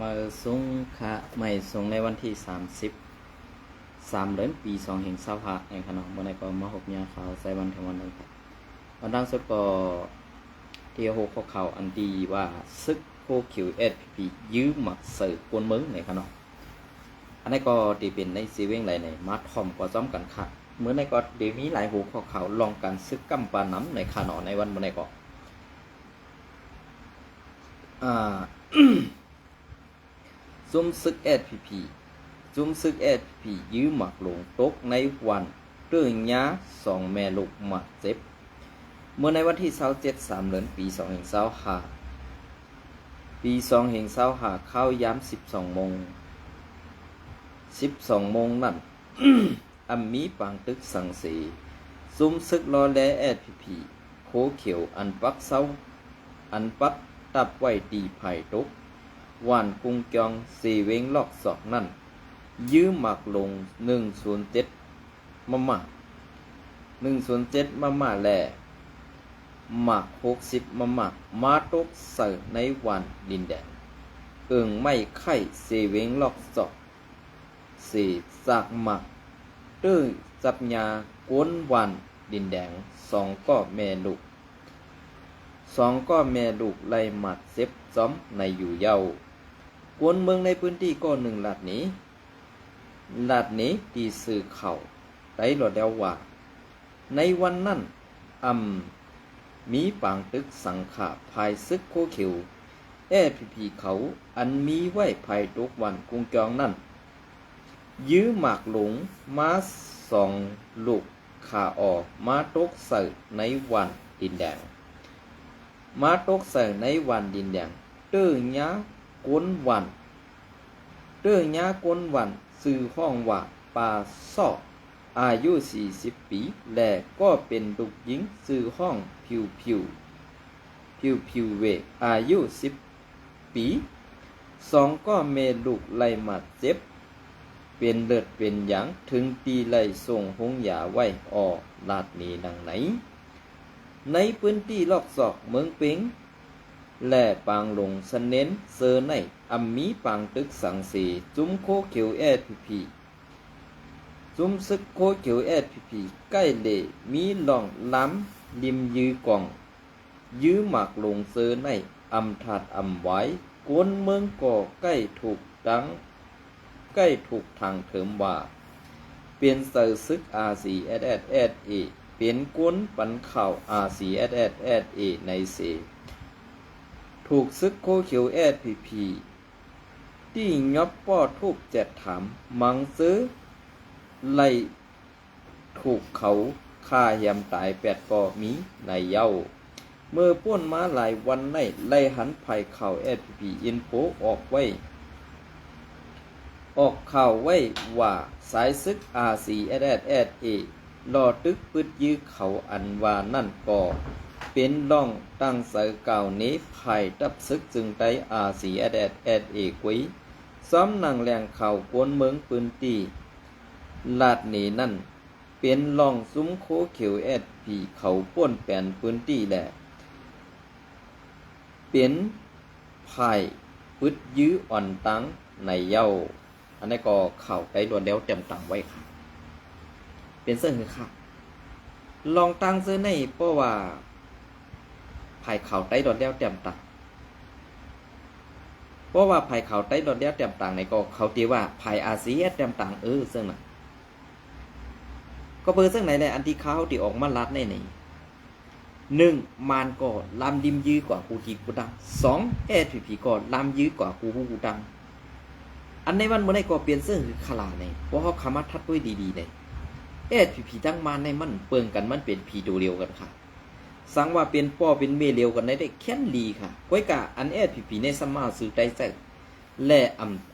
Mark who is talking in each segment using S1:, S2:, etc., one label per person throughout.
S1: มาส่งค่ะใหม่ส่งในวันที่3 เดือนปี2565ในขนมเมื่อในก็มาหกยาขาวใส่วันทั้งวันเลยครับวันดังสุดก็เที่ยวหกข้อข่าวอันดีว่าซึกโคคิวSPP ยื้อหมักเสิร์ฟกวนมึงในขนมอันนี้ก็ตีเป็นในซีเว้งไรในมาทอมก็ซ้อมกันค่ะเมื่อในก็เดี๋ยวมีหลายหัวข้อข่าวลองกันซึกกัมปาน้ำในขนมในวันเมื่อในก็ซุ่มซึกSPP ซุ่มซึกSPP ยื้อหมักลงตกในวันเรื่องยา2 แม่ลูกหมักเจ็บเมื่อในวันที่27 3 เดือนปี2525ปี2525เข้าย้ำ12 โมงนั่น อัมมีปังตึกสังสีซุ่มซึกรอแลSPP โคเขียวอันปักเศร้าอันปักตับไว้ตีไผ่ตกวานกุงจองสีเวงลอกศอกนั่นยื้อหมักลง107มา107มาแลหมัก60มาตกเสิร์ในวันดินแดนไม่ไข่สีเวงลอกศอกสีจากหมักตื้อจับยากวนวันดินแดง2 ก็แม่ลูกไล่หมัดเซฟซ้อมในอยู่เยาวกวนเมืองในพื้นที่ก็1ลาดนี้ตีสื่อเข่าได้หลอดแล้วว่าในวันนั้นมีปางตึกสังขาภายซึกโคเขียวSPPเขาอันมีไว้ภายตกวันกุงจองนั่นยื้อหมากหลงมา2 ลูกขาออกมาตกเสิร์ในวันดินแดงมาตกเสิร์ในวันดินแดงตื้อยากวนวันสื่อห้องว่าปาซอกอายุ40 ปีและก็เป็นลูกหญิงสื่อห้องผิวเวอายุ10 ปี2 ก็เมลูกไล่มาเจ็บเป็นเลือดเป็นหยังถึงตีไล่ส่งหงยาไว้ลาดนี้ดังไหนในพื้นที่ลอกศอกเมืองเปิงและปางหลงสนเน้นเซอในมีปางตึกสังสีจุ้มโคเขียวSPPจุ้มซึกโคเขียวSPPใกล้เลมีหลองล้ำริมยือกองยื้อหมากลงเซอในถัดไว้กวนเมืองก่อใกล้ถูกทางเถิมว่าเปลี่ยนเซอร์ซึก RCSSA เปลี่ยนกวนปันข่าว RCSSA ในเสถูกซึกโคเขียวSPPที่ยอบป้อทูบ7 ถามมังซื้อไล่ถูกเขาฆ่าแยมตาย8 ก็มีในเย้าเมื่อป้วนมาหลายวันในไล่หันภัยข่าวSPP อินโฟออกข่าวไว้ว่าสายซึก RCSSA รอตึกปึดยื้อเขาอันว่านั่นก็เป็นร่องตั้งเสาเก่านี้ภายตับซึกจึงได้ RCSSA กุยซ้อมนั่งแรงเข่ากวนเมืองปืนตีลาดนี้นั่นเป็นร่องซุ้มโคเขียวSPPเขาป้วนแปนปืนตีแหละเป็นภายปึดยื้ออ่อนตั้งในเย้าอันนี้ก็เข่าได้รวดแล้วเต็มตังไว้ค่ะเป็นเสื้อหือค่ะลองตั้งเสื้อในเพราะว่าภายเข่าได้รวดแล้วเต็มตังเพราะว่าภายเข่าได้รวดแล้วเต็มตังในก็เขาตีว่าภายอาเซียเต็มตังเสื้อน่ะก็เบอร์เสื้อไหนในอันที่เขาที่ออกมาลัดในไหน1 มานก็ลำดิมยื้อกว่ากูทีกูดัง2 SPP ก็ลำยื้อกว่ากูดังอันในวันเมื่อไหร่ก็เปลี่ยนเสื้อคือขลาในเพราะเขาคำว่าทัดด้วยดีๆในSPP ตั้งมาในมันเปิงกันมันเป็นผีตัวเดียวกันค่ะสังว่าเป็นป้อเป็นเมเลียวกันได้แค่นลีค่ะก้อยกะอันSPPในสมาซื้อได้ใส่และ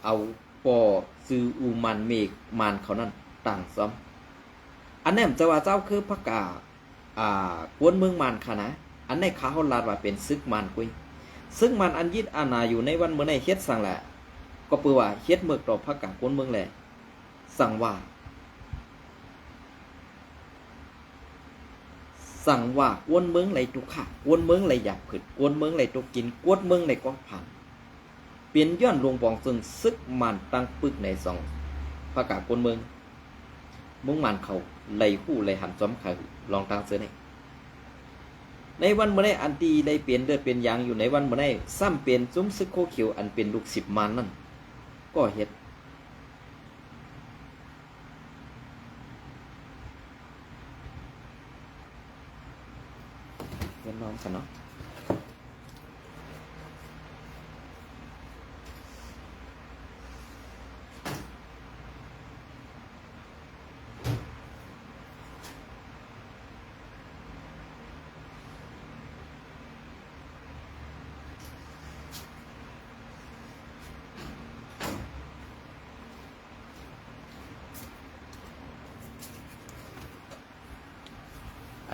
S1: เอาป้อซื้ออูมันเมกมันเขานั่นต่างซ้อมอันนี้จะว่าเจ้าคือพระกากวนเมืองมันค่ะนะอันในข้าวลาดว่าเป็นซึกมันกุ้ยซึ่งมันอันยิดอาณาอยู่ในวันเมื่อไหร่เฮ็ดสั่งแหละก็เปื่อว่าเฮ็ดเมือกต่อพระกากวนเมืองแหละสั่งว่ากวนเมืองไหลตุกค่ะกวนเมืองไหลอยากผึดกวนเมืองไหลตุกกินกวนเมืองไหลก็ผ่าน เปลี่ยนย้อนลงปองซึ่งซึกมันตั้งปึกในสองภาคากวนเมืองมุ่งมันเขาไหลคู่ไหลหันจอมเขาลองตั้งเสือในวันเมื่อได้อันตีได้เปลี่ยนเดือดเป็นยางอยู่ในวันเมื่อได้ซ้ำเปลี่ยนซุ้มซึกโคเขียวอันเป็นลูกศิษย์มันนั่นก็เฮ็ดเงินน้องกันเนาะ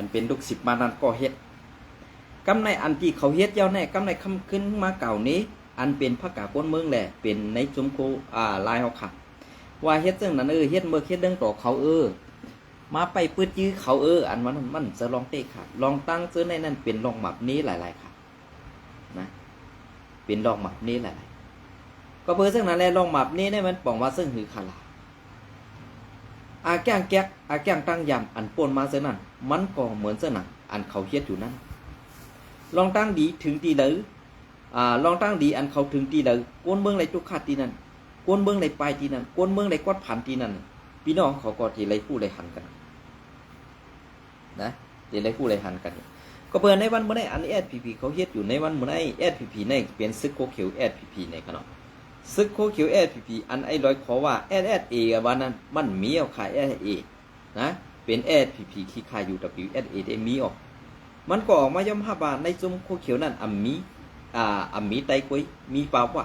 S1: อันเป็นลูกศิษย์มานั้นก็เฮ็ดกำในอันที่เขาเฮ็ดเจ้าแน่กำในคำขึ้นมาเก่านี้อันเป็นพระกาก้นเมืองแหละเป็นในจุมโคลายเฮาค่ะว่าเฮ็ดซึ่งนั้นเฮ็ดเมื่อเฮ็ดเรื่องต่อเขามาไปปืดยื้อเขาอันมันจะลองเตะค่ะลองตั้งซื้อในนั้นเป็นลองหมับนี้หลายๆค่ะนะเป็นลองหมับนี้หลายๆก็เพื่อซึ่งนั้นแหละลองหมับนี้เนี่ยมันป่องว่าซึ่งหือคาลาอาแก้งแก๊กอาแก้งตั้งยำอันป่นมาเส้นนั้นมันก็เหมือนเส้นนั้นอันเขาเฮ็ดอยู่นั้นลองตั้งดีถึงตีเลยลองตั้งดีอันเขาถึงตีเลยกวนเมืองไรจุกขาดตีนั้นกวนเมืองไรปลายตีนั้นกวนเมืองไรกวาดผ่านตีนั้นพี่น้องเขาก็ทีไรคู่ไรหันกันนะทีไรคู่ไรหันกันก็เปิดในวันเมื่อไหร่อัน SPP เขาเฮ็ดอยู่ในวันเมื่อไหร่ SPP ในเป็นซึกโคเขียว SPP ในขนาดซึกโคเขียว SPP อันไอ้ร้อยขอว่า SSA วันนั้นมันมีเอาขาย SSA นะเป็น SPP ที่ขาย UWSA ได้มีออกมันก็ออกมาย่อม5 บาทในซุ้มโคเขียวนั่นอัมมีไตกุ้ยมีป่าวว่า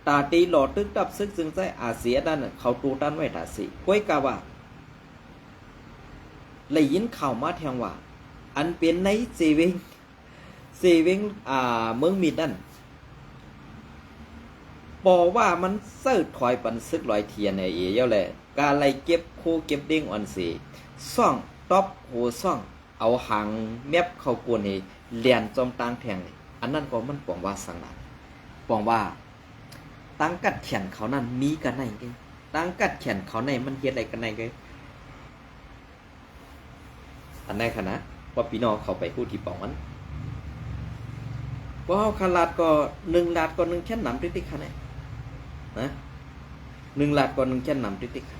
S1: ตาตีหลอดตึกดับซึกซึ่งใจอาเซียนั่นเขาตูตันไว้ตาสิกุ้ยกะว่าเลยยินข่าวมาแทงว่าอันเป็นในเซเวงเมืองมีดนั่นบอกว่ามันเสิร์ชถอยปันซึกลอยเทียนในเอแหละการไล่เก็บโคเก็บเด้งอ่อนสีซ่องต๊อบโหซ่องเอาหางแมบเข้ากวนให้เลียนจอมตางแทงเลยอันนั้นก็มันปองว่าสังนั้นปองว่าตั้งกัดแขนเขานั้นมีกันไหนกันตั้งกัดแขนเขาในมันเฮ็ดอะไรกันไหนกันอันไหนคะนะว่าพี่น้องเขาไปพูดที่ปองมันว่าเขาลาดก็1 ลาดก็1แค่นำติ๊กๆค่ะเนี่ยนะ1 ลาดก็1แค่นำติ๊กๆค่ะ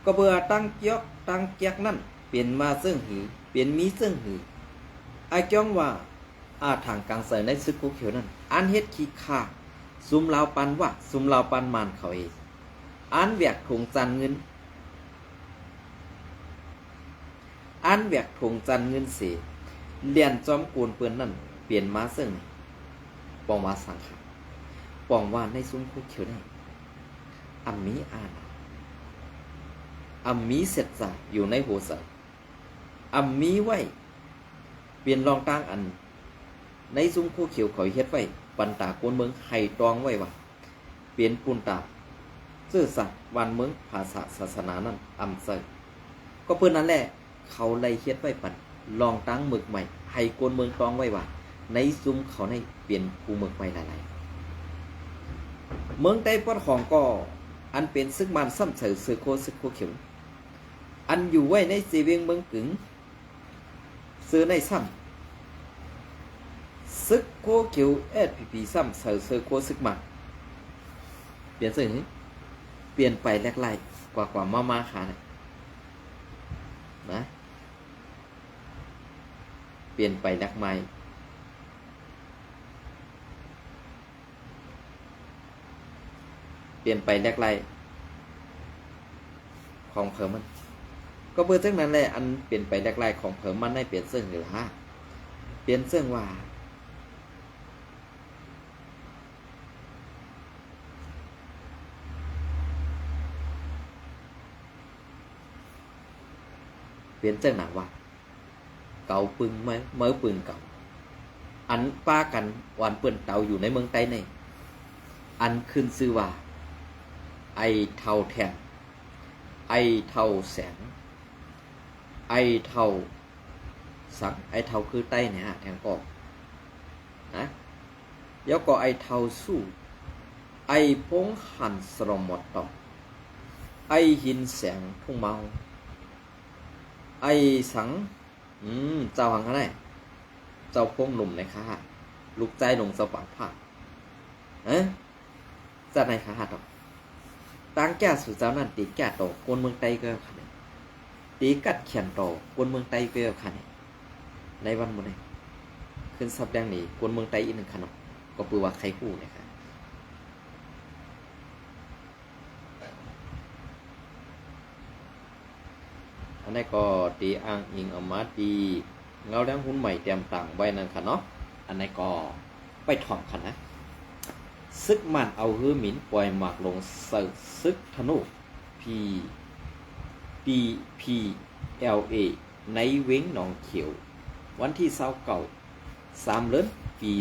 S1: ก็เบื่อตั้งเกียกตั้งเกียกนั่นเปลี่ยนมาซึ่งหือเปลี่ยนมีซึ่งหือไอ้จ้องว่าทางกลางใส่ในซึกโคเขียวนั่นอันเฮ็ดขี้ขาซุมลาวปันว่าซุมลาวปันมานเขาอันแวกถงจันเงินอันแวกถงจันเงินเสียเลียนจอมโกนเปื้อนนั่นเปลี่ยนมาซึ่งปองว่าสังขารปองว่าในซุ้มโคเขียวได้อัมมีอัมมีเสร็จจ่าอยู่ในหัวใส่อัมมีไว้เปลี่ยนรองตั้งอันในซุ้มโคเขียวเขาเฮ็ดไว้ปันตากวนเมืองไห้ตองไว้ว่าเปลี่ยนปูนตาซื่อสัตย์วันเมืองภาษาศาสนานั้นอำเสยก็เพื่อนนั้นแหละเขาเลยเฮ็ดไว้ปันลองตั้งหมึกใหม่ไห้กวนเมืองตองไว้ว่าในซุ้มเขาในเปลี่ยนภูหมึกใหม่หลายๆเมืองใต้ปอดของก็อันเป็นซึกมันซ้ำเสยซึกโคเขียวอันอยู่ไว้ในเซเวียงเมืองกึ๋งซื้อในซ้ำซึกโคเขียว SPP ซ้ำเสยโคซึกมันเปลี่ยนสิ่งนี้เปลี่ยนไปแลกไล่กว่ามาขานะเปลี่ยนไปแลกไม้เปลี่ยนไปแลกไล่ของเพิ่มมันก็เบอร์ซึ่งนั้นแหละอันเปลี่ยนไปแลกไล่ของเพิ่มมันได้เปลี่ยนซึ่งหรือฮะเปลี่ยนซึ่งว่าเปลี่ยนซึ่งหนังว่าเก่าปึงเมื่อปืนเก่าอันป้ากันวันเปื่อนเตาอยู่ในเมืองใต้ในอันขึ้นชื่อว่าไอเท่าแทนไอเท่าแสงไอเท่าสังไอเท่าคือใต้เนี่ยแทงออกนะแล้วก็ไอเท่าสู้ ไอพงหันสรมดตอกไอหินแสงทุ่งเมาไอสังเจ้าหังขะไหนเจ้าพงหนุ่มในข้าลูกใจหนุ่มสว่างภาคจะในข้าตอกตั้งแก่สู่เจ้านั่นตีแก่โตกวนเมืองไตก็ขนาดตีกัดเขียนโตกวนเมืองไตก็ขนาดในวันมื้อนี้ขึ้นซับแดงนี่กวนเมืองไตอีกหนึ่งขนมก็ปือว่าใครฮู้นะครับอันนี้ก็ตีอ้างอิงเอามาตีเงาแดงหุ้นใหม่เตรียมต่างไว้นั่นค่ะเนาะอันนี้ก็ไปถ่อมค่ะนะซึกมันเอาฮื้อหมินปล่อยหมากลงเสิร์ซึกธนูพีดีพีเอลเอในเว้งหนองเขียววันที่29 เดือนปี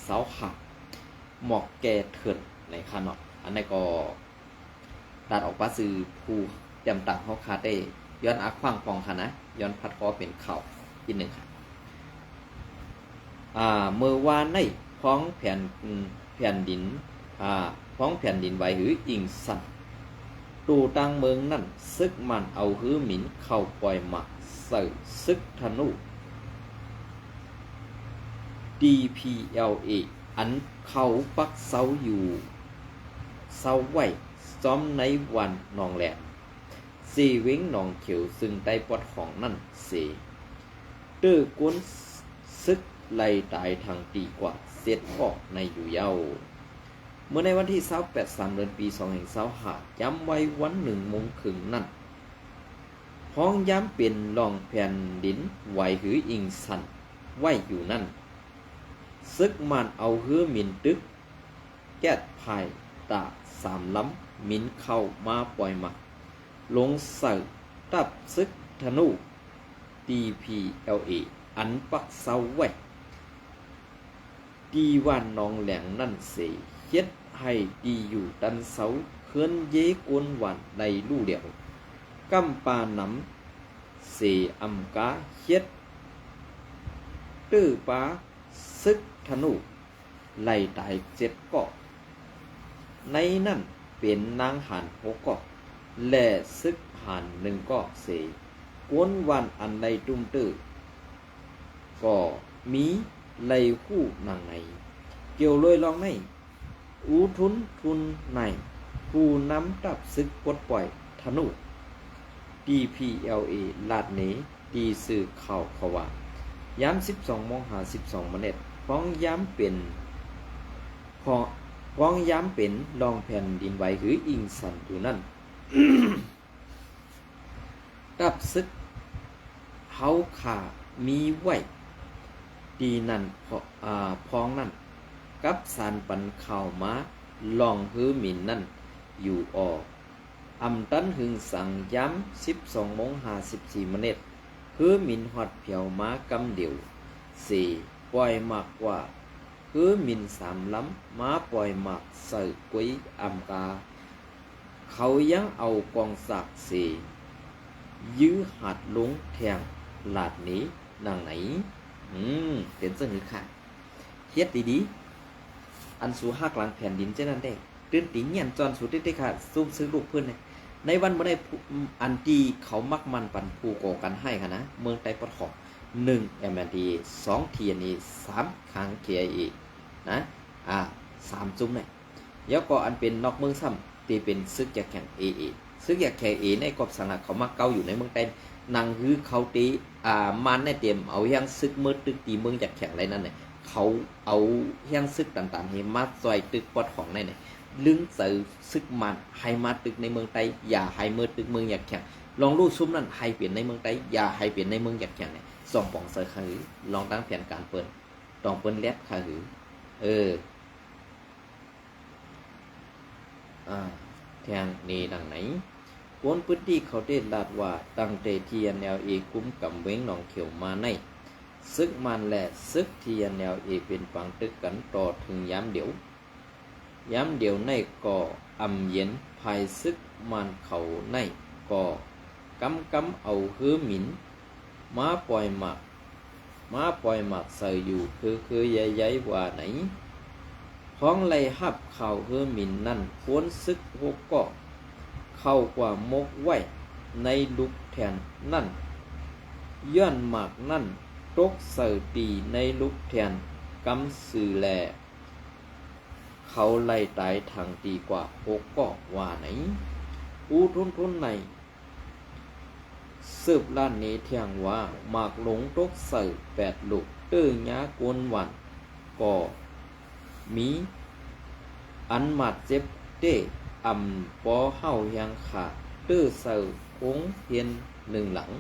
S1: 2565หมอกแก่เถิดในคาเนาะอันนี้ก็ตัดออกมาซื้อผู้เตรียมต่างเฮาคาได้ย้อนอักขวางฟองค่ะนะย้อนพัดคอเป็นเข่าอีกหนึ่งค่ะเมื่อวานในพ้องแผ่นดินพ้องแผ่นดินไหวหืออิงสันตูตังเมืองนั่นซึกมันเอาหือหมินเข้าปล่อยหมักเสิร์ซึกธนู DPLA อันเขาปักเสาอยู่เสาไว้ซ้อมในวันนองแหลมสีเว้งหนองเขียวซึ่งได้ปอดของนั่นเสตื้อกวนซึกไล่ตายทางตีกว่าเสร็จพอกในอยู่เย้าเมื่อในวันที่28 เดือนปี2565ย้ำไว้วัน1 โมงครึ่งนั่นพ้องย้ำเป็นรองแผ่นดินไหวหืออิงสันไว้อยู่นั่นซึกมันเอาหือหมินตึกแก้ภายตา3 ล้ำมินเข้ามาปล่อยมาลงใส่ตับซึกธนู DPLA อันปักเสาไว้ดีวันนองแหลงนั่นเสเฮ็ดให้ดีอยู่ดันเสาเคือนเยกวนวันในลู่เดียวกำปาน้ำเสอำกาเฮ็ดตื้อปาซึกธนูไล่ตาย7 เกาะในนั่นเป็นนางหัน6 เกาะและซึกหัน1 เกาะเสกวนวันอันในตุ้มตื้อก็มีไลคู่นางในเกี่ยวเลยลองในอูทุนทุนในผู้นำตับซึกปลดปล่อยธนู DPLA ลาดเนตีสื่อข่าวเขาว่าย้ำ12:52 ฟ้องย้ำเป็นฟ้องย้ำเป็นรองแผ่นดินไหวหรืออิงสันอยู่นั่น ตับซึกเฮาขามีไว้ดีนั่นพ้องนั่นกับสารปันข่าวมาลองฮื้อหมินนั่นอยู่อำตันหึงสั่งย้ำ12:54ฮื้อหมินฮอดเพียวมากำเดียว4ปล่อยมากกว่าฮื้อหมิน3 ล้ำมาปล่อยมากใส่กุ้ยอำกาเขายังเอากองสักยื้อหัดลงแทงหลาดนี้ดังไหนเป็นซึ่งหรือค่ะเฮ็ดดีๆอันสู่5 กลางแผ่นดินเช่นนั้นได้ตื่นติเงียนจอนสุดได้ค่ะซุ่มซื้อลูกเพื่อนในวันเมื่อได้อันดีเขามักมันปันผู้ก่อกันให้ค่ะนะเมืองไต้ปะทอง1 MND 2 TNE 3 ค้าง KIA นะ3 จุ้มเนี่ยแล้วก็อันเป็นนอกเมืองซ้ำตีเป็นซึกแยกแข่ง AA ซึกแยกแข่ง A ในกอบสังหารเขามักเก่าอยู่ในเมืองไต้นางฮือเขาตีมันในเตรียมเอายังซึกมืดตึกตีเมืองแยกแข่งอะไรนั่นเนี่ยเขาเอายังซึกต่างๆให้มาซอยตึกปอดของในเนี่ยลึงเสือซึกมันให้มาตึกในเมืองไต้อย่าให้มืดตึกเมืองแยกแข่งลองรู้ซุ้มนั่นให้เปลี่ยนในเมืองไต้อย่าให้เปลี่ยนในเมืองแยกแข่งเนี่ยส่องปองเสือค่ะหือลองตั้งแผนการเปิดต้องเปิ้นแลบค่ะหือแทงนี่ดังไหนบนพื้นที่เขาได้ลาดว่าตั้งแต่TNLAคุ้มกับเว้งหนองเขียวมาในซึกมันและซึกTNLAเป็นปังตึกกันต่อถึงย้ำเดียวในก่ออำเย็นภายซึกมันเขาในก่อกำเอาฮื้อหมินมาปล่อยหมักใส่อยู่คือใหญ่ๆว่าไหนพ ท้องไล่หับข่าวเฮือหมินนั่นพ้นซึกหกก็เข้ากว่ามกไว้ในลุกแทนนั่นย้อนหมากนั่นตกเสือตีในลุกแทนกำสื่อแลเขาไล่ตายทางตีกว่าหกก็ว่าไหนอูทุนในสืบล้านนี้เที่ยงว่าหมากหลงตกเสือ8 ลูกยากวนวันก็มีอันมาดเจ็บเต้ปอเฮายังขาเสือคงเพียน1 หลัง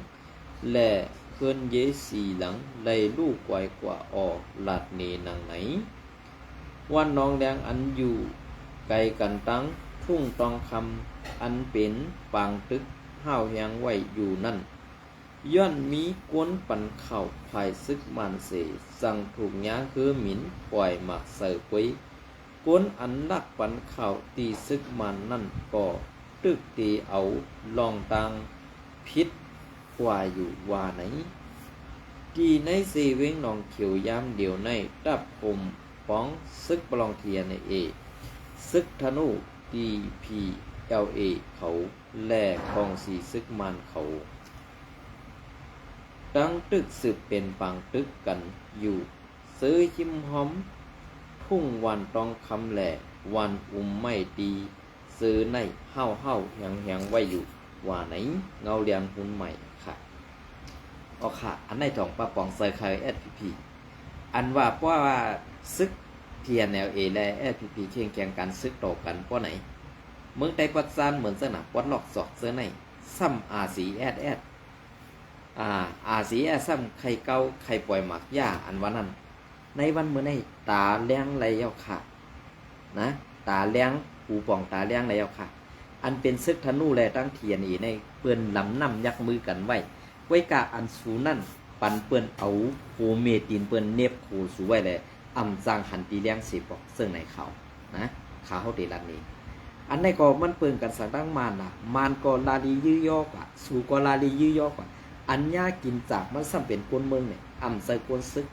S1: และเพื่อนเย4 หลังเลยลูกไวกว่าออกลาดเนนางไหนวันน้องแดงอันอยู่ไกลกันตั้งทุ่งตองคำอันเป็นปางตึกห้าวยังไว้อยู่นั่นย้อนมีกวนปันเข่าภายซึกมันเสสั่งถูกย้าคือหมินปล่อยหมักเสือไว้กวนอันลักปันเข่าตีซึกมันนั่นก็ตึกตีเอาลองตังพิษกว่าอยู่ว่าไหนตีในเซเวงนองเขียวยามเดียวในดับผมป้องซึกปลองเทียในซึกธนูดีพีเอลเขาแล่คองสีซึกมันเขาตั้งตึกสืบเป็นปางตึกกันอยู่ซื้อชิมหอมทุ่งวันตองคำแหล่วันไม่ตีซื้อในเฮ้าแหงไว้อยู่ว่าไหนเงาเรียงหุ่นใหม่ค่ะอ๋อค่ะอันในของปะปองเซอร์คายSPP อันว่าเพราะว่าซึกTNLA และ SPP เคียงแข่งกันซึกต่อกันเพราะไหนเมืองไต้ปัดซานเหมือนสนับวัดหลอกศอกเสื้อในซ้ำRCSS RCSS ซ้ำไข่เก้าไข่ปล่อยหมักหญ้าอันวันนั้นในวันเมื่อในตาเลี้ยงไรเยาค่ะนะตาเลี้ยงหูป่องตาเลี้ยงไรเยาค่ะอันเป็นซึกธนูแลตั้งTNAในเปื้อนลำน้ำยักมือกันไว้กะอันสูนั่นปันเปื้อนเอาโฮเมตินเปื้อนเนบโคสูไว้เลยจางหันตีเลี้ยงสิบอกซึ่งในเขานะขาเขาตีรันนี้อันในก็มันเปิงกันสังตั้งมานก็ลาลียื้อยอกว่าสูก็ลาลียื้อยอกว่าอันยากินจากมันซ้ำเป็นกวนเมืองเนี่ยใส่กวนซึก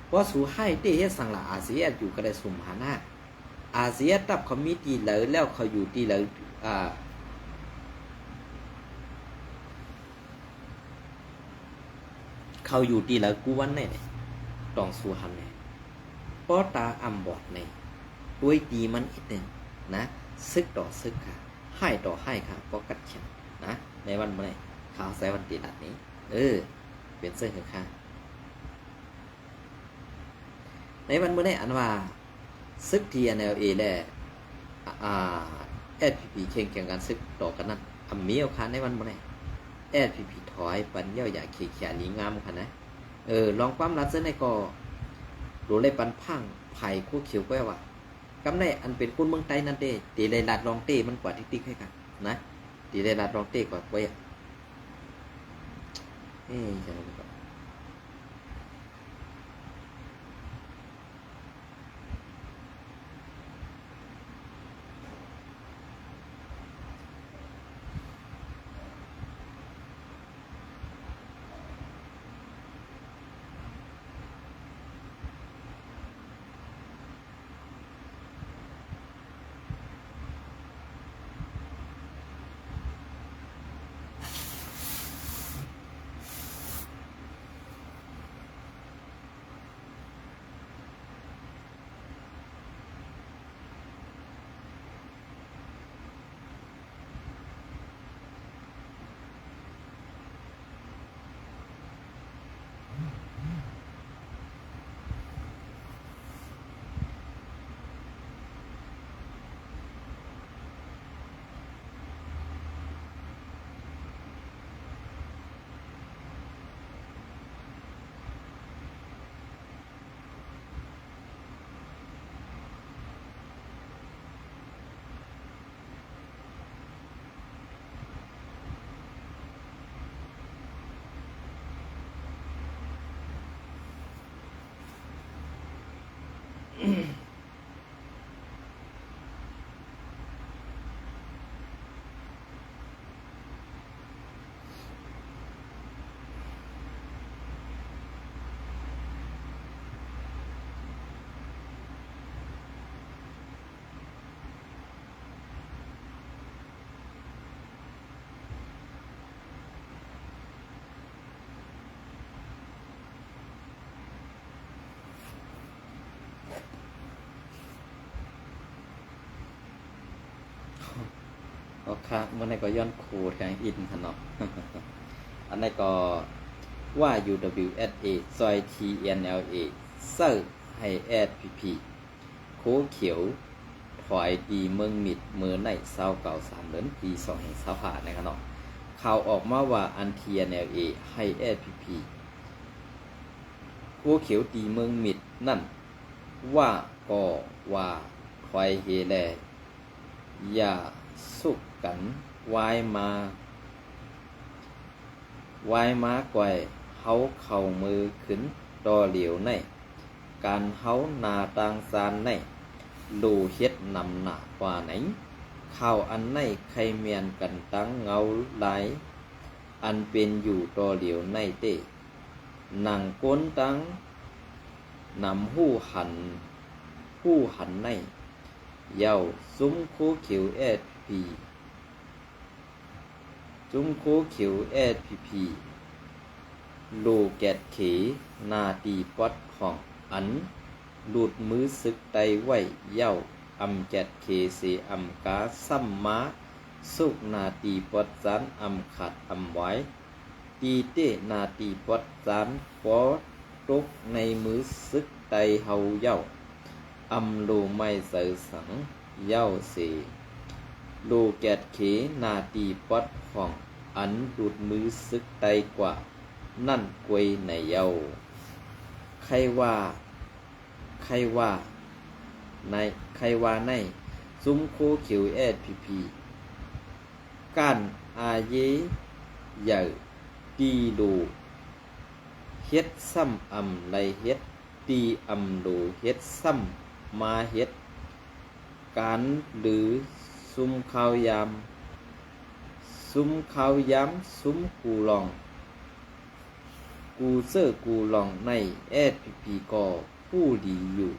S1: เพราะสูให้เตะสังละอาเซียอยู่ก็ได้สุ่มหาหน้าอาเซียตับเขามีตีเลยแล้วเขาอยู่ตีเลยเขาอยู่ตีเลยกูวันเนี่ยต้องสูหันเนี่ยปอตาบอดในด้วยตีมันอีกหนึ่งนะซึกต่อซึกค่ะให้ต่อให้ค่ะก็กัดเฉียงนะในวันเมื่อไหร่ข่าวใส่วันตีหลัดนี้เป็นเสื้อค่ะในวันเมื่อไหร่อันว่าซึกTNLAและSPP เคียงกันซึกต่อกันนั้นมีเอาค่ะในวันเมื่อไหร่SPP ถอยปันเย่าใหญ่เขียหลีงามค่ะนะลองความรัดเส้นในก็โดนเลยปันพังไผ่คู่เขียวก็ว่ากำในอันเป็นคนเมืองไต้นั่นเด้ตีเลยลาดรองเต้มันกว่าติ๊กให้กันนะตีเลยลาดรองเต้กว่าไว้จังเลย ก็ค่ะเมื่อไหร่ก็ย้อนครูแทงอินขนาด อันนี้ก็ว่า UWSA ซอย TNLA เซอร์ให้ SPP โคเขียวถอยดีเมืองมิดมือในเศร้าเก่า3 เดือนปี2025นะครับเนาะข่าวออกมาว่าอัน TNLA ให้ SPP โคเขียวดีเมืองมิดนั่นว่าก็ว่าถอยเฮแลอย่าสุกกันวายมาไกวเฮาเข่ามือขึ้นดอเหลียวในการเฮานาต่างซานในดูเฮ็ดนำหน้ากว่าไหนข่าวอันในใครเมียนกันตั้งเงาหลายอันเป็นอยู่ดอเหลียวในเต้หนังก้นตั้งนำหู้หันในเย้าซุ้มโคเขียวSPP ซุ้มโคเขียวSPP โลแกดเขนาตีปอดของอันหลุดมือซึกไตไว้เย้าอำแกดเคเสอำกาซ้ำม้าสุกนาตีปอดจานอำขัดอำไว้ตีเตนาตีปอดจานปอตกในมือซึกไตเฮาเย้าอำโลไม่เสือสังเย้าเสโลแกดเขนาตีปอดของอันหลุดมือซึกไตกว่านั่นกวยในเย้าใครว่าในซุ้มโคเขียวSPP ก้านอาเยใหญ่ตีดูเฮ็ดซ้ำอำไรเฮ็ดตีอำดูเฮ็ดซ้ำมาเฮ็ดการหรือซุ้มข้าวยามซุ้มกูลองกูเซอร์กูลองในSPP ก็ผู้ดีอยู่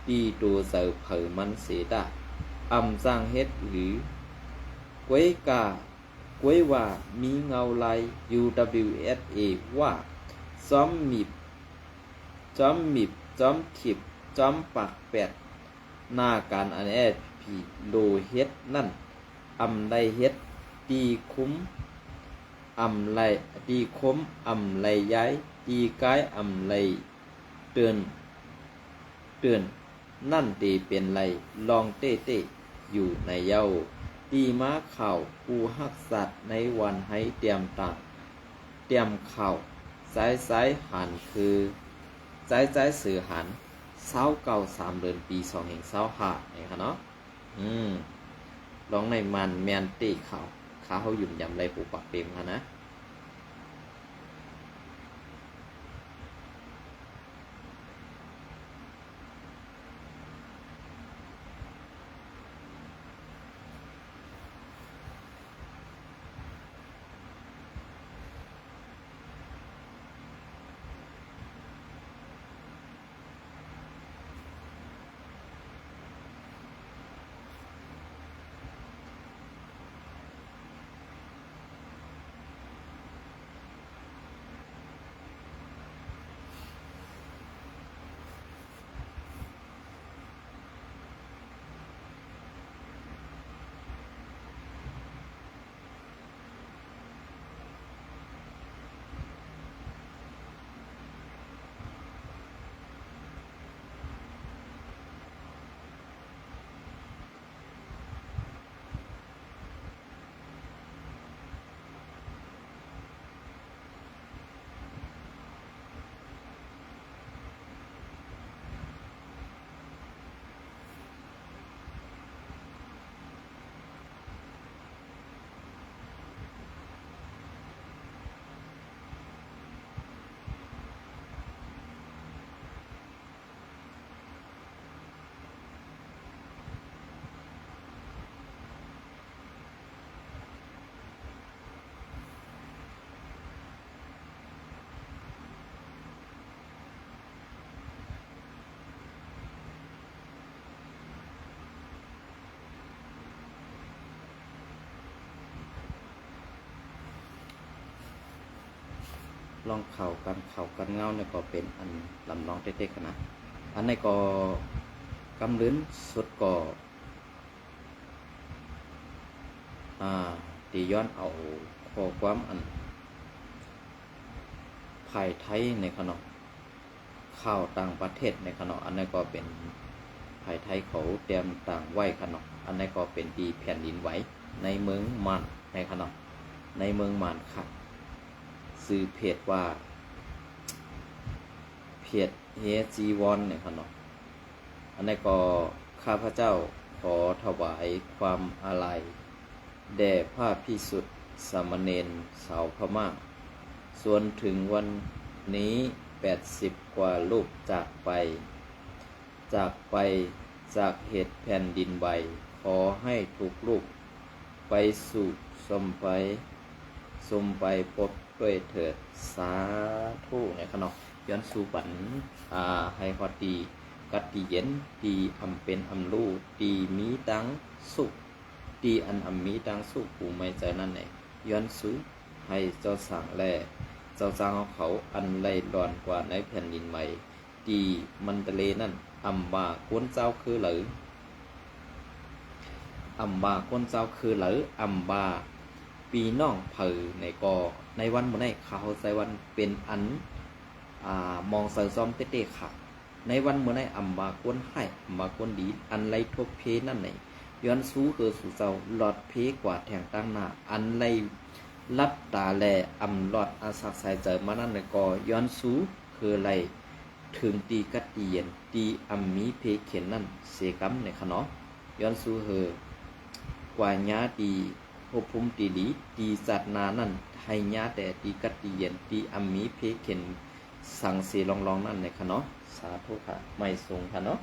S1: ตีตัวเสือเผยมันเสดาอำสร้างเฮ็ดหรือกวยว่ามีเงาลาย UWSA ว่าซ้อมมิบซ้อมถิบซ้อมปากแปดหน้าการอันSPP โดเฮ็ดนั่นอำได้เฮ็ดตีคุ้มอำไลตีคมอำไลย้ายตีกายอำไลเตือนนั่นตีเป็นไรลองเต้อยู่ในเย้าตีม้าข่าวกูฮักสัตว์ในวันให้เตรียมข่าวสายหันคือสายสื่อหัน3 เดือนปี2025นี่ค่ะเนาะลองในมันแมนตีข่าวเขาหยุ่มยำไรปูปักเต็มค่ะนะลองเข่ากันเงาเนี่ยก็เป็นอันลำลองเต้ๆกันนะอันนี้ก็กำลื้นสุดก็ ตีย้อนเอาข้อความอันภายไทยในขณะข่าวต่างประเทศในขณะอันนั้นก็เป็นภายไทยเขาเตรียมต่างไว้ขณะอันนั้นก็เป็นดีแผ่นดินไหวในเมืองมานในขณะในเมืองมานครับซื้อเพจว่าเพจเฮจีวอนในขณะอันนั้นก็ข้าพเจ้าขอถวายความอาลัยแด่พระภิกษุสามเณรชาวพม่าส่วนถึงวันนี้80 กว่ารูปจากไปจากเหตุแผ่นดินไหวขอให้ทุกรูปไปสู่สมไปพบด้วยเถิดสาธุนะครับเนาะย้อนสู่บันให้พอดีกัดดีเย็นดีอำเป็นอำลู่ดีมีดังสุขดีอันอำมีดังสุขผู้ไม่ใจนั่นไหนย้อนสู่ให้เจ้าสั่งแลเจ้าสร้างเขาอันไล่ดอนกว่าในแผ่นดินใหม่ดีมันทะเลนั่นอัมบาก้นเจ้าคือหรืออัมบาก้นเจ้าคือหรืออัมบาปีน้องเผอในกอในวันมื้อนี้เขาใส่วันเป็นอันมองเสอซ้อมเต้ๆค่ะในวันมื้อนี้อัมบาก้นให้อัมบาก้นดีอันไล่ทบเพนั่นไหนย้อนสู้คือสู่เจ้าหลอดเพกว่าแทงตั้งหน้าอันไล่ลับตาแลอำลอดอาศักสายเจอมานั่นในกอย้อนสู้คืออะไรถึงตีกัดตีเย็นตีอัมมีเพเข็นนั่นเสกัมในขนอย้อนสู้เฮอกว่าญาตีภพภูมิตีดีตีจัดนานั่นให้ญาแต่ตีกัดตีเย็นตีอัมมีเพเข็นสั่งเสลองนั่นในขนอสาธุค่ะไม่ทรงค่ะเนาะ